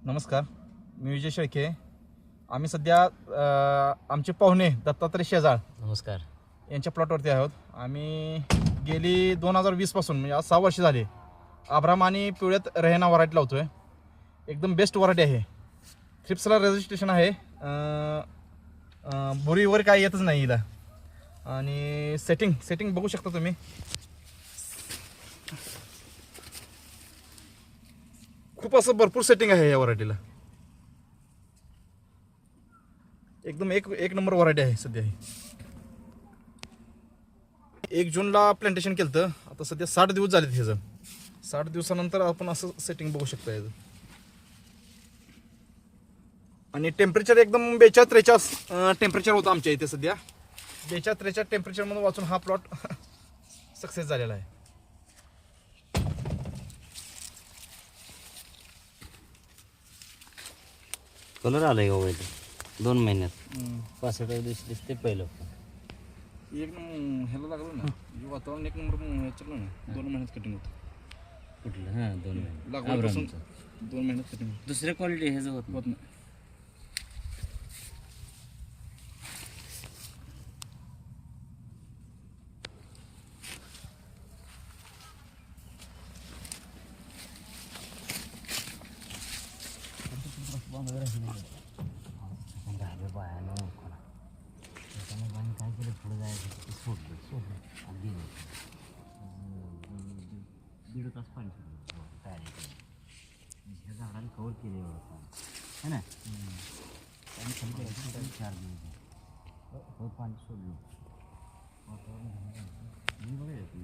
नमस्कार, मी विजय शेळके. आम्ही सध्या आमचे पाहुणे दत्तात्रय शेजाळ नमस्कार. यांच्या प्लॉटवरती आहोत. आम्ही गेली 2020 पासून म्हणजे आज 6 वर्ष झाले आब्राम आणि पिवळ्यात रेहना व्हरायटी लावतो आहे. एकदम बेस्ट व्हरायटी आहे. थ्रिप्सला रजिस्ट्रेशन आहे. बुरीवर काय येतच नाही हिला. आणि सेटिंग बघू शकता तुम्ही. खूप असं भरपूर सेटिंग आहे या व्हरायटीला. एकदम एक नंबर व्हरायटी आहे सध्या ही. 1 जूनला प्लांटेशन केलं तर आता सध्या 60 दिवस झालेत ह्याचं. 60 दिवसानंतर आपण असं सेटिंग बघू शकता याचं. आणि टेम्परेचर एकदम 42-43 टेम्परेचर होतं आमच्या इथे सध्या. 42-43 टेम्परेचरमध्ये वाचून हा प्लॉट सक्सेस झालेला आहे. कलर आलाय का वाईट 2 महिन्यात 65 दिवशी दिसते पहिलं. एक नंबर ह्याला लागलं ना, वातावरण 1 नंबर ह्याच्यालं ना. 2 महिन्यात कटिंग होतं. कुठलं? हां 2 महिने लागवडीपासून 2 महिन्यात कटिंग दुसऱ्या क्वालिटी ह्याचं होत नाही. काय केलं पुढे जायचं सोडलं अगदी 1.5 तास पाणी सोडलं तयारी केली. ह्या झाडाला कवर केले है ना. पाणी खाली 4 दिवस पाणी सोडलं. बघायचं